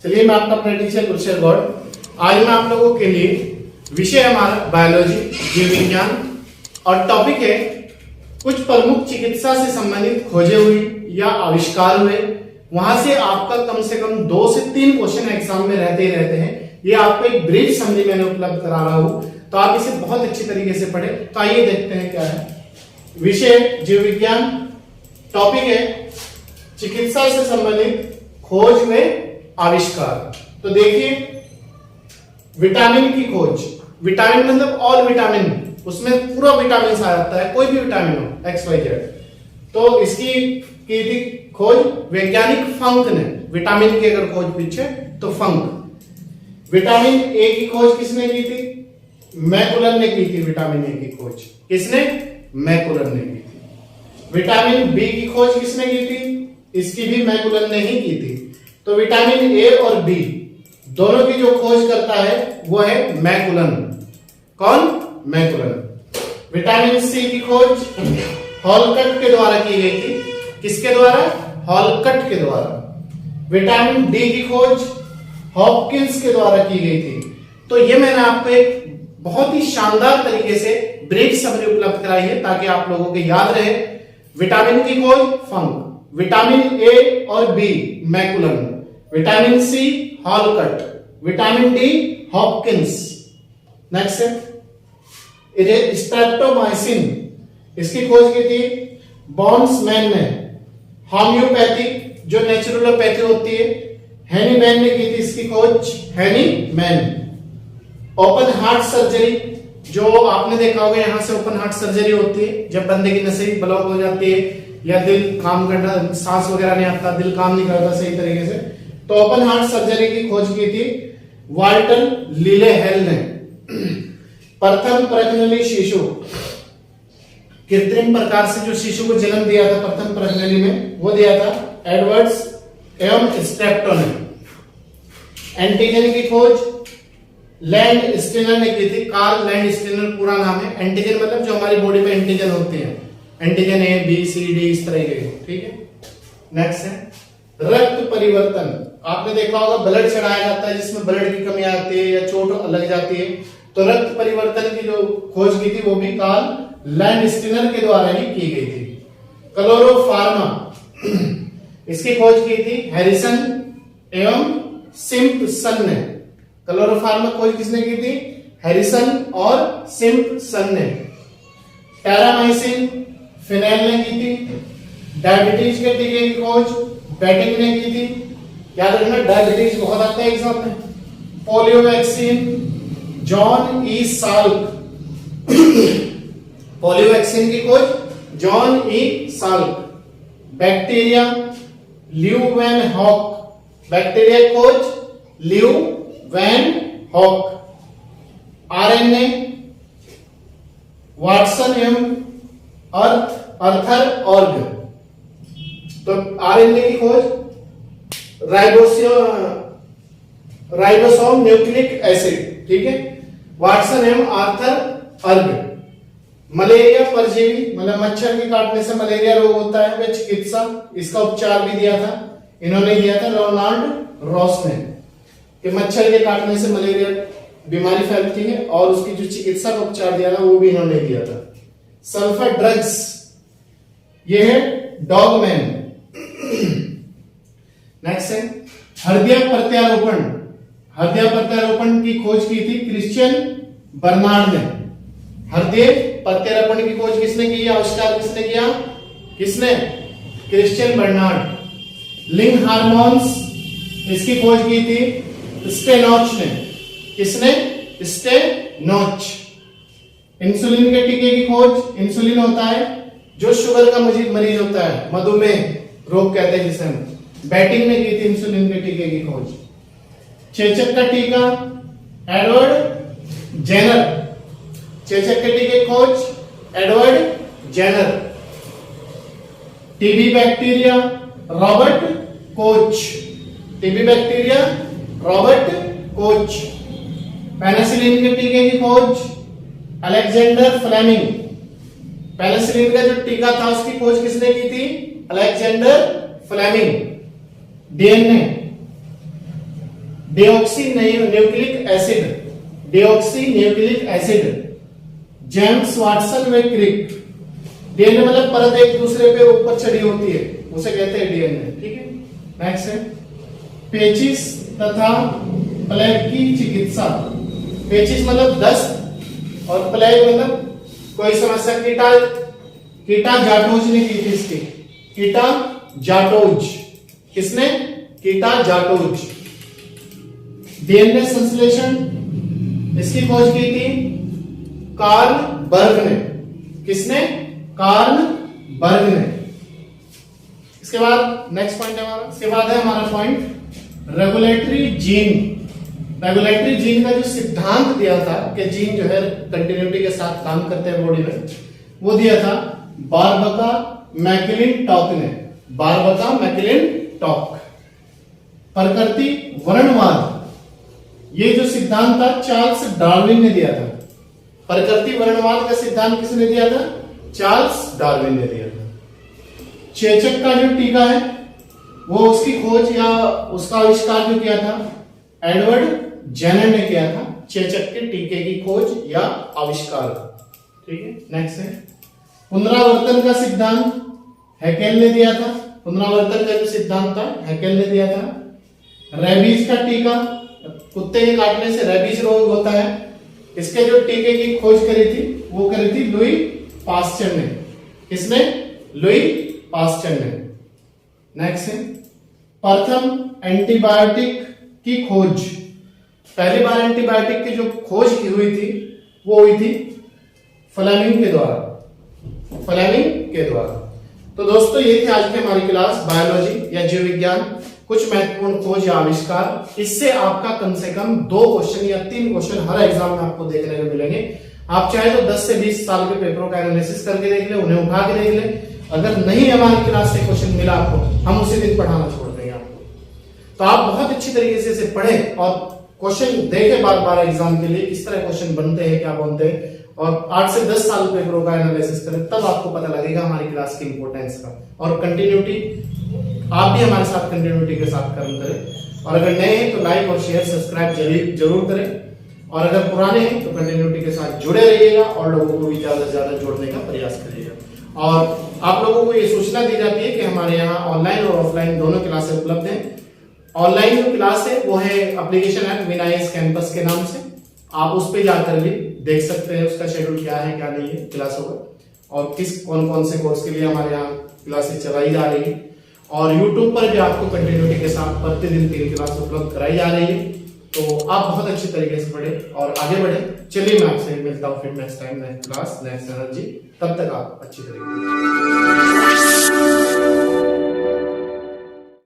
चलिए, मैं आपका अपना टीचर गुरशर गौड़। आज मैं आप लोगों के लिए विषय हमारा बायोलॉजी, जीव विज्ञान, और टॉपिक है कुछ प्रमुख चिकित्सा से संबंधित खोजे हुए या आविष्कार हुए। वहां से आपका कम से कम 2 से 3 क्वेश्चन एग्जाम में रहते ही रहते हैं। ये आपको एक ब्रीफ समरी मैंने उपलब्ध करा रहा हूं, तो आप इसे बहुत अच्छी तरीके से पढ़े। तो आइए देखते हैं क्या है। विषय जीव विज्ञान, टॉपिक है चिकित्सा से संबंधित खोज में आविष्कार। तो देखिए, विटामिन की खोज। विटामिन मतलब ऑल विटामिन, उसमें पूरा विटामिन आ जाता है, कोई भी विटामिन हो, XYZ। तो इसकी की थी खोज वैज्ञानिक फंक ने। विटामिन की अगर खोज पूछे तो फंक। विटामिन ए की खोज किसने की थी? मैकुलर ने की थी। विटामिन ए की खोज किसने? मैकुलर ने की थी। विटामिन बी की खोज किसने की थी? इसकी भी मैकुलर ने ही की थी। तो विटामिन ए और बी दोनों की जो खोज करता है वो है मैकुलन। कौन? मैकुलन। विटामिन सी की खोज हॉलकट के द्वारा की गई थी। किसके द्वारा? हॉलकट के द्वारा। विटामिन डी की खोज हॉपकिंस के द्वारा की गई थी। तो ये मैंने आपको एक बहुत ही शानदार तरीके से ब्रीफ समरी उपलब्ध कराई है ताकि आप लोगों को याद रहे। विटामिन की खोज फंक, विटामिन ए और बी मैकुलन, विटामिन सी हॉलकट, विटामिन डी हॉपकिंस। नेक्स्ट है स्ट्रेप्टोमाइसिन। इसकी खोज की थी बॉन्ड्समैन ने। होम्योपैथी जो नेचुरलोपैथी होती है, हैनीमैन ने की थी इसकी खोज। हैनीमैन। ओपन हार्ट सर्जरी, जो आपने देखा होगा यहां से ओपन हार्ट सर्जरी होती है जब बंदे की नसें ब्लॉक हो जाती है या दिल काम करना, सांस वगैरह नहीं आता, दिल काम नहीं करता सही तरीके से, तो ओपन हार्ट सर्जरी की खोज की थी वाल्टर लीलेहेल ने। प्रथम प्रजननी शिशु, कृत्रिम प्रकार से जो शिशु को जन्म दिया था प्रथम प्रजननी में, वो दिया था एडवर्ड्स एवं स्ट्रेप्टो ने। एंटीजन की खोज लैंड स्टेनर ने की थी। कार्ल लैंड स्टेनर पूरा नाम है। एंटीजन मतलब जो हमारी बॉडी में एंटीजन होते हैं, antigen A B C D इस तरह के, ठीक है। नेक्स्ट है रक्त परिवर्तन। आपने देखा होगा ब्लड चढ़ाया जाता है जिसमें ब्लड की कमी आती है या चोट लग जाती है, तो रक्त परिवर्तन की जो खोज की थी वो भी कार्ल लैंड स्टेनर के द्वारा ही की गई थी। क्लोरोफार्मा, इसकी खोज की थी हैरिसन एवं सिम्पसन ने। क्लोरोफार्मा खोज किसने की थी? हैरिसन और सिम्पसन ने। पैरामाइसिन फिनेल ने की थी। डायबिटीज के टीके की खोज बैटिंग ने की थी। याद रखना, डायबिटीज बहुत आता है एग्जाम में। Polio vaccine John E Salk. Polio vaccine की खोज John E Salk. Bacteria Leeuwenhoek. Bacteria की खोज Leeuwenhoek. RNA Watson एवं अर्थर ऑर्ग। तो आरएनए की खोज राइबोसोम न्यूक्लिक एसिड, ठीक है। वाटसन एवं आर्थर अर्ग। मलेरिया परजीवी मतलब मच्छर के काटने से मलेरिया रोग होता है, वे चिकित्सा, इसका उपचार भी दिया था, इन्होंने दिया था रोनाल्ड रॉस ने, कि मच्छर के काटने से मलेरिया बीमारी फैलती है और उसकी जो चिकित्सा का उपचार दिया था वो भी इन्होंने दिया था। सल्फर ड्रग्स, ये है डॉगमैन। नेक्स्ट है हृदय प्रत्यारोपण। हृदय प्रत्यारोपण की खोज की थी क्रिश्चियन बर्नार्ड ने। हृदय प्रत्यारोपण की खोज किसने की? आविष्कार किसने किया? किसने? Christian Bernard. लिंग हार्मोन्स, इसकी खोज की थी स्टेनोच ने। किसने? स्टेनोच। इंसुलिन के टीके की खोज, इंसुलिन होता है जो शुगर का मरीज होता है, मधुमेह रोग कहते हैं जिसे हम, बैटिंग ने की थी इंसुलिन के टीके की खोज। चेचक का टीका एडवर्ड जेनर। चेचक के टीके की खोज Edward Jenner. TB bacteria Robert Koch. TB bacteria Robert Koch. Penicillin के टीके की खोज अलेक्जेंडर फ्लेमिंग। पेनिसिलिन का जो टीका था उसकी खोज किसने की थी? Alexander Fleming. DNA deoxy nucleic acid James Watson व क्रिक। डीएनए मतलब परत एक दूसरे पे ऊपर चढ़ी होती है, उसे कहते हैं डीएनए। ठीक है, नेक्स्ट है पेचिस तथा प्लेग की चिकित्सा। पेचिस मतलब दस्त और प्लेग मतलब कोई समस्या। कीटा जाटोज ने की थी इसकी, कीटा जाटोज। किसने? कीटा जाटोज। डीएनए संश्लेषण इसकी खोज की थी कार्ल बर्ग ने। किसने? कार्ल बर्ग ने। इसके बाद नेक्स्ट पॉइंट है हमारा, इसके बाद है हमारा point regulatory gene. Regulatory gene का जो सिद्धांत दिया था कि जीन जो है कंटिन्यूटी के साथ काम करते हैं बॉडी में, वो दिया था बार्बका मैकलिनटॉक ने। बार्बका मैकलिनटॉक। प्रकृति वर्णवाद, ये जो सिद्धांत था चार्ल्स डार्विन ने दिया था। प्रकृति वर्णवाद का सिद्धांत किसने दिया था? चार्ल्स डार्विन ने दिया था। चेचक का जो टीका है वो उसकी खोज या उसका आविष्कार जो किया था एडवर्ड जेनर ने किया था। चेचक के टीके की खोज या आविष्कार। ठीक है, नेक्स्ट है पुनरावर्तन का सिद्धांत हैकेल ने दिया था। पुनरावर्तन का जो सिद्धांत था हैकेल ने दिया था। रेबीज का टीका, कुत्ते के काटने से रेबीज रोग होता है, इसके जो टीके की खोज करी थी वो करी थी लुई पास्चर ने। किसने? लुई पास्चर ने। नेक्स्ट है प्रथम एंटीबायोटिक की खोज। पहली बार एंटीबायोटिक की जो खोज की हुई थी वो हुई थी फ्लेमिंग के द्वारा। फ्लेमिंग के द्वारा। तो दोस्तों ये थी आज की हमारी क्लास बायोलॉजी या जीव विज्ञान, कुछ महत्वपूर्ण खोज या आविष्कार। इससे आपका कम से कम 2 क्वेश्चन या 3 क्वेश्चन हर एग्जाम में आपको देखने को मिलेंगे। आप चाहे तो 10 से 20 साल के पेपरों का एनालिसिस करके देख ले, उन्हें उठा के देख ले। अगर नहीं हमारी क्लास से क्वेश्चन मिला आपको, हम उसी दिन पढ़ाना छोड़ देंगे आपको। तो आप बहुत अच्छी तरीके से इसे पढ़ें और क्वेश्चन देखें बार बार एग्जाम के लिए, किस तरह क्वेश्चन बनते हैं, क्या बनते हैं, और 8 से 10 साल पेपरों का एनालिसिस करें, तब आपको पता लगेगा हमारी क्लास की इंपॉर्टेंस का। और कंटिन्यूटी, आप भी हमारे साथ कंटिन्यूटी के साथ कर्म करें। और अगर नए हैं तो लाइक और शेयर सब्सक्राइब जरूर करें। और अगर पुराने हैं तो कंटिन्यूटी के साथ जुड़े रहिएगा और लोगों को भी ज्यादा से ज्यादा जोड़ने का प्रयास करिएगा। और आप लोगों को ये सूचना दी जाती है कि हमारे यहाँ ऑनलाइन और ऑफलाइन दोनों क्लासेस उपलब्ध हैं। ऑनलाइन जो क्लास है वो है एप्लीकेशन है विनायस कैंपस के नाम से, आप उस पर जाकर भी देख सकते हैं उसका शेड्यूल क्या है क्या नहीं है क्लासों का, और कौन कौन से कोर्स के लिए हमारे यहाँ क्लासेस चलाई जा रही है। और YouTube पर भी आपको कंटिन्यूटी के साथ प्रतिदिन 3 क्लास उपलब्ध कराई जा रही है। तो आप बहुत अच्छे तरीके से पढ़े और आगे बढ़े। चलिए मैं आपसे मिलता हूँ फिर next time, next class, next energy. तब तक आप अच्छी तरीके से